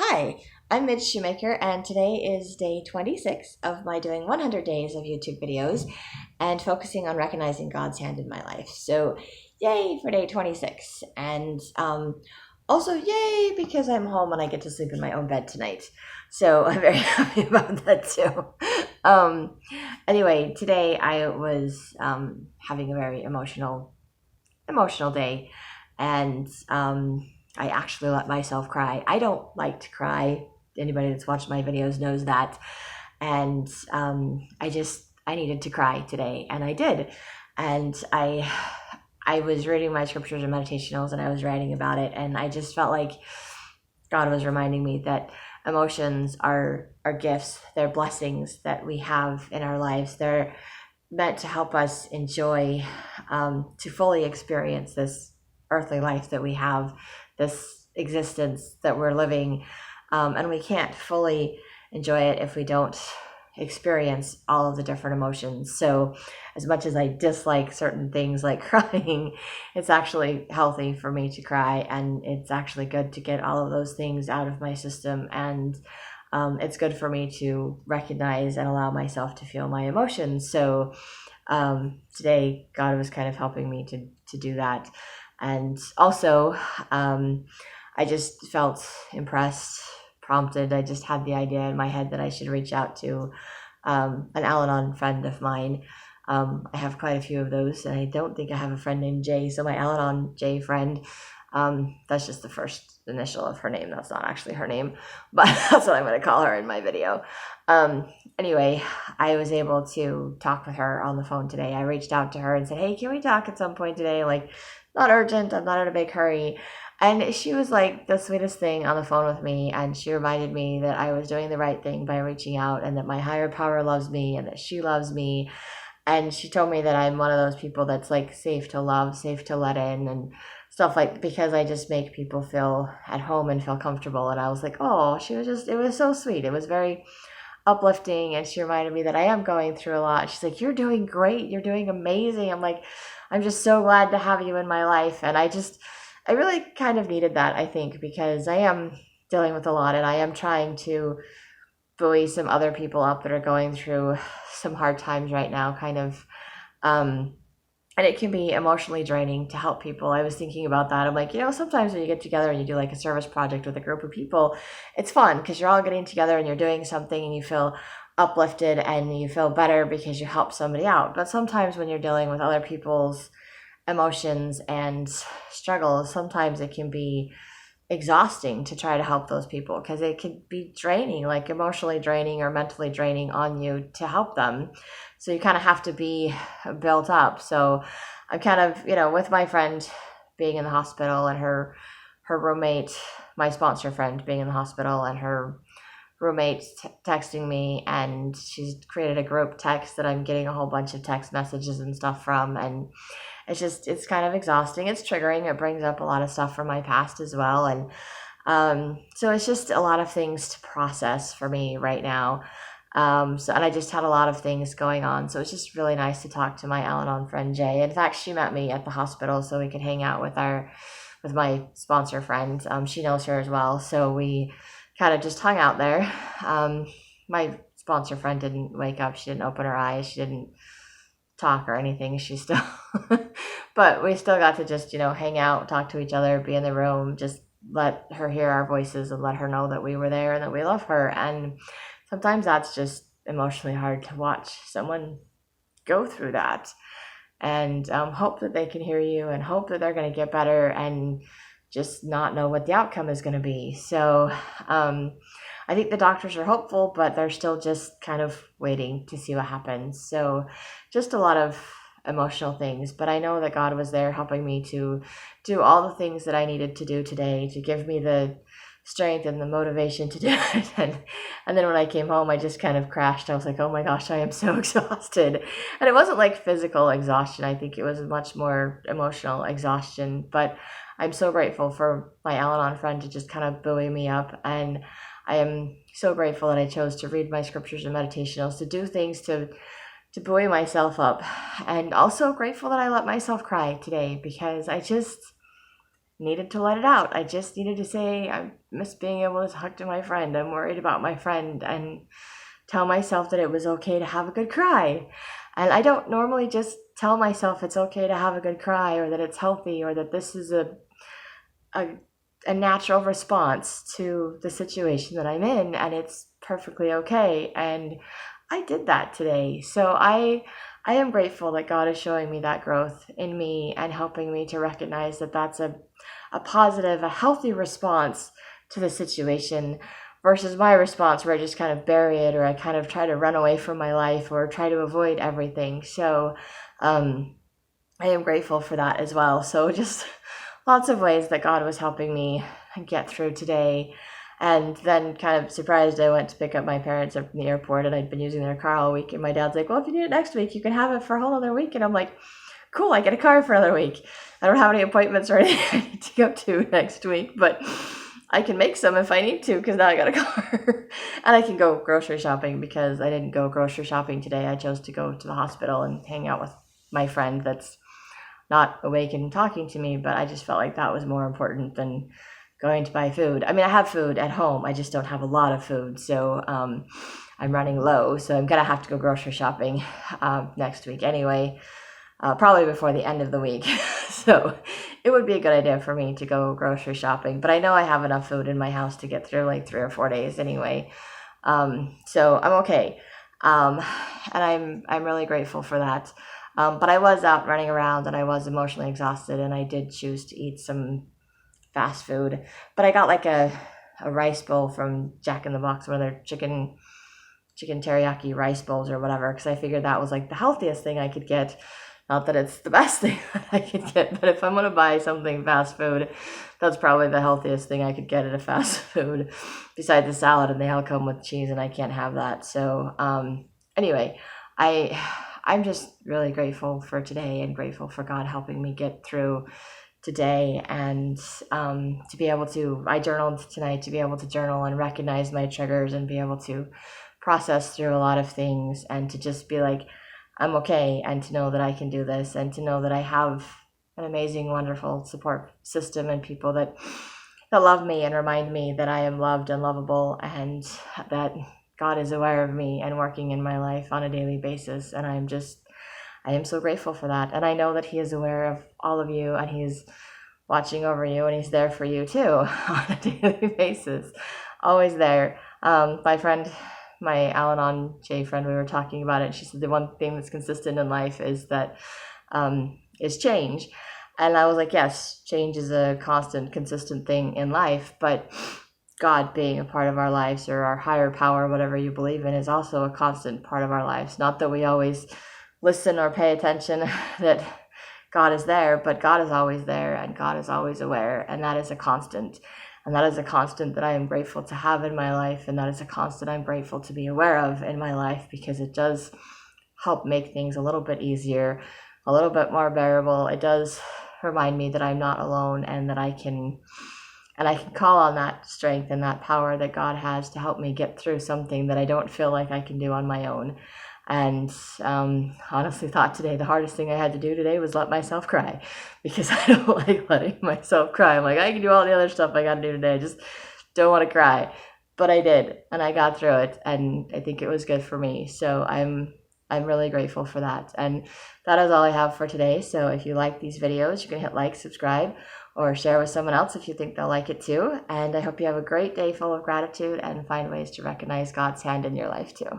Hi, I'm Midge Shoemaker, and today is day 26 of my doing 100 days of YouTube videos and focusing on recognizing God's hand in my life. So, yay for day 26. And also, yay because I'm home and I get to sleep in my own bed tonight. So, I'm very happy about that too. Um, anyway, today I was having a very emotional day, and I actually let myself cry. I don't like to cry. Anybody that's watched my videos knows that. And I needed to cry today, and I did. And I was reading my scriptures and meditationals, and I was writing about it, and I just felt like God was reminding me that emotions are gifts. They're blessings that we have in our lives. They're meant to help us enjoy, to fully experience this earthly life that we have, this existence that we're living. And we can't fully enjoy it if we don't experience all of the different emotions. So, as much as I dislike certain things like crying, it's actually healthy for me to cry, and it's actually good to get all of those things out of my system. And it's good for me to recognize and allow myself to feel my emotions. So today, God was kind of helping me to do that. And also, I just felt impressed, prompted. I just had the idea in my head that I should reach out to an Al Anon friend of mine. I have quite a few of those, and I don't think I have a friend named Jay. So my Al Anon Jay friend, that's just the first initial of her name. That's not actually her name, but that's what I'm going to call her in my video. Anyway, I was able to talk with her on the phone today. I reached out to her and said, hey, can we talk at some point today? Like, not urgent. I'm not in a big hurry. And she was like the sweetest thing on the phone with me. And she reminded me that I was doing the right thing by reaching out, and that my higher power loves me and that she loves me. And she told me that I'm one of those people that's like safe to love, safe to let in, and stuff, like, because I just make people feel at home and feel comfortable. And I was like, oh, it was so sweet. It was very uplifting. And she reminded me that I am going through a lot. She's like, you're doing great. You're doing amazing. I'm like, I'm just so glad to have you in my life. And I really kind of needed that, I think, because I am dealing with a lot, and I am trying to buoy some other people up that are going through some hard times right now, kind of. Um, and it can be emotionally draining to help people. I was thinking about that. I'm like, sometimes when you get together and you do like a service project with a group of people, it's fun because you're all getting together and you're doing something and you feel uplifted and you feel better because you help somebody out. But sometimes when you're dealing with other people's emotions and struggles, sometimes it can be exhausting to try to help those people because it could be draining, like emotionally draining or mentally draining on you to help them. So you kind of have to be built up. So I'm kind of, with my friend being in the hospital, and her roommate, my sponsor friend, being in the hospital, and her roommate texting me, and she's created a group text that I'm getting a whole bunch of text messages and stuff from. And it's kind of exhausting. It's triggering. It brings up a lot of stuff from my past as well. And so it's just a lot of things to process for me right now. And I just had a lot of things going on. So it's just really nice to talk to my Al Anon friend Jay. In fact, she met me at the hospital so we could hang out with my sponsor friend. She knows her as well. So we kind of just hung out there. My sponsor friend didn't wake up. She didn't open her eyes. She didn't talk or anything. She still, but we still got to just, hang out, talk to each other, be in the room, just let her hear our voices and let her know that we were there and that we love her. And sometimes that's just emotionally hard to watch someone go through that, and hope that they can hear you and hope that they're going to get better, and just not know what the outcome is going to be. So I think the doctors are hopeful, but they're still just kind of waiting to see what happens. So just a lot of emotional things. But I know that God was there helping me to do all the things that I needed to do today, to give me the strength and the motivation to do it. And then when I came home, I just kind of crashed. I was like, oh my gosh, I am so exhausted. And it wasn't like physical exhaustion. I think it was much more emotional exhaustion. But I'm so grateful for my Al Anon friend to just kind of buoy me up. And I am so grateful that I chose to read my scriptures and meditationals, to do things to buoy myself up. And also grateful that I let myself cry today, because needed to let it out. I just needed to say, I miss being able to talk to my friend. I'm worried about my friend, and tell myself that it was okay to have a good cry. And I don't normally just tell myself it's okay to have a good cry, or that it's healthy, or that this is a natural response to the situation that I'm in, and it's perfectly okay. And I did that today. So I am grateful that God is showing me that growth in me and helping me to recognize that that's a positive, a healthy response to the situation, versus my response where I just kind of bury it, or I kind of try to run away from my life, or try to avoid everything. So I am grateful for that as well. So just lots of ways that God was helping me get through today. And then, kind of surprised, I went to pick up my parents from the airport, and I'd been using their car all week. And my dad's like, well, if you need it next week, you can have it for a whole other week. And I'm like, cool, I get a car for another week. I don't have any appointments or anything I need to go to next week, but I can make some if I need to, because now I got a car. And I can go grocery shopping, because I didn't go grocery shopping today. I chose to go to the hospital and hang out with my friend that's not awake and talking to me, but I just felt like that was more important than going to buy food. I mean, I have food at home, I just don't have a lot of food, so I'm running low, so I'm gonna have to go grocery shopping next week anyway, probably before the end of the week. So it would be a good idea for me to go grocery shopping, but I know I have enough food in my house to get through like 3 or 4 days anyway, so I'm okay, and I'm really grateful for that. But I was out running around, and I was emotionally exhausted, and I did choose to eat some fast food. But I got like a rice bowl from Jack in the Box, one of their chicken teriyaki rice bowls or whatever, because I figured that was like the healthiest thing I could get. Not that it's the best thing that I could get, but if I'm going to buy something fast food, that's probably the healthiest thing I could get at a fast food, besides the salad, and they all come with cheese, and I can't have that. So anyway, I'm just really grateful for today, and grateful for God helping me get through today, and to be able to, I journaled tonight, to be able to journal and recognize my triggers, and be able to process through a lot of things, and to just be like, I'm okay, and to know that I can do this, and to know that I have an amazing, wonderful support system, and people that love me and remind me that I am loved and lovable, and that God is aware of me and working in my life on a daily basis. And I am so grateful for that. And I know that He is aware of all of you, and He's watching over you, and He's there for you too on a daily basis, always there. My friend, my Al-Anon J friend, we were talking about it. She said the one thing that's consistent in life is change. And I was like, yes, change is a constant, consistent thing in life, but God being a part of our lives, or our higher power, whatever you believe in, is also a constant part of our lives. Not that we always listen or pay attention that God is there, but God is always there, and God is always aware, and that is a constant. And that is a constant that I am grateful to have in my life, and that is a constant I'm grateful to be aware of in my life, because it does help make things a little bit easier, a little bit more bearable. It does remind me that I'm not alone, and that I can call on that strength and that power that God has to help me get through something that I don't feel like I can do on my own. And honestly thought today the hardest thing I had to do today was let myself cry, because I don't like letting myself cry. I'm like, I can do all the other stuff I got to do today, I just don't want to cry. But I did, and I got through it, and I think it was good for me. So I'm really grateful for that. And that is all I have for today. So if you like these videos, you can hit like, subscribe, or share with someone else if you think they'll like it too. And I hope you have a great day full of gratitude, and find ways to recognize God's hand in your life too.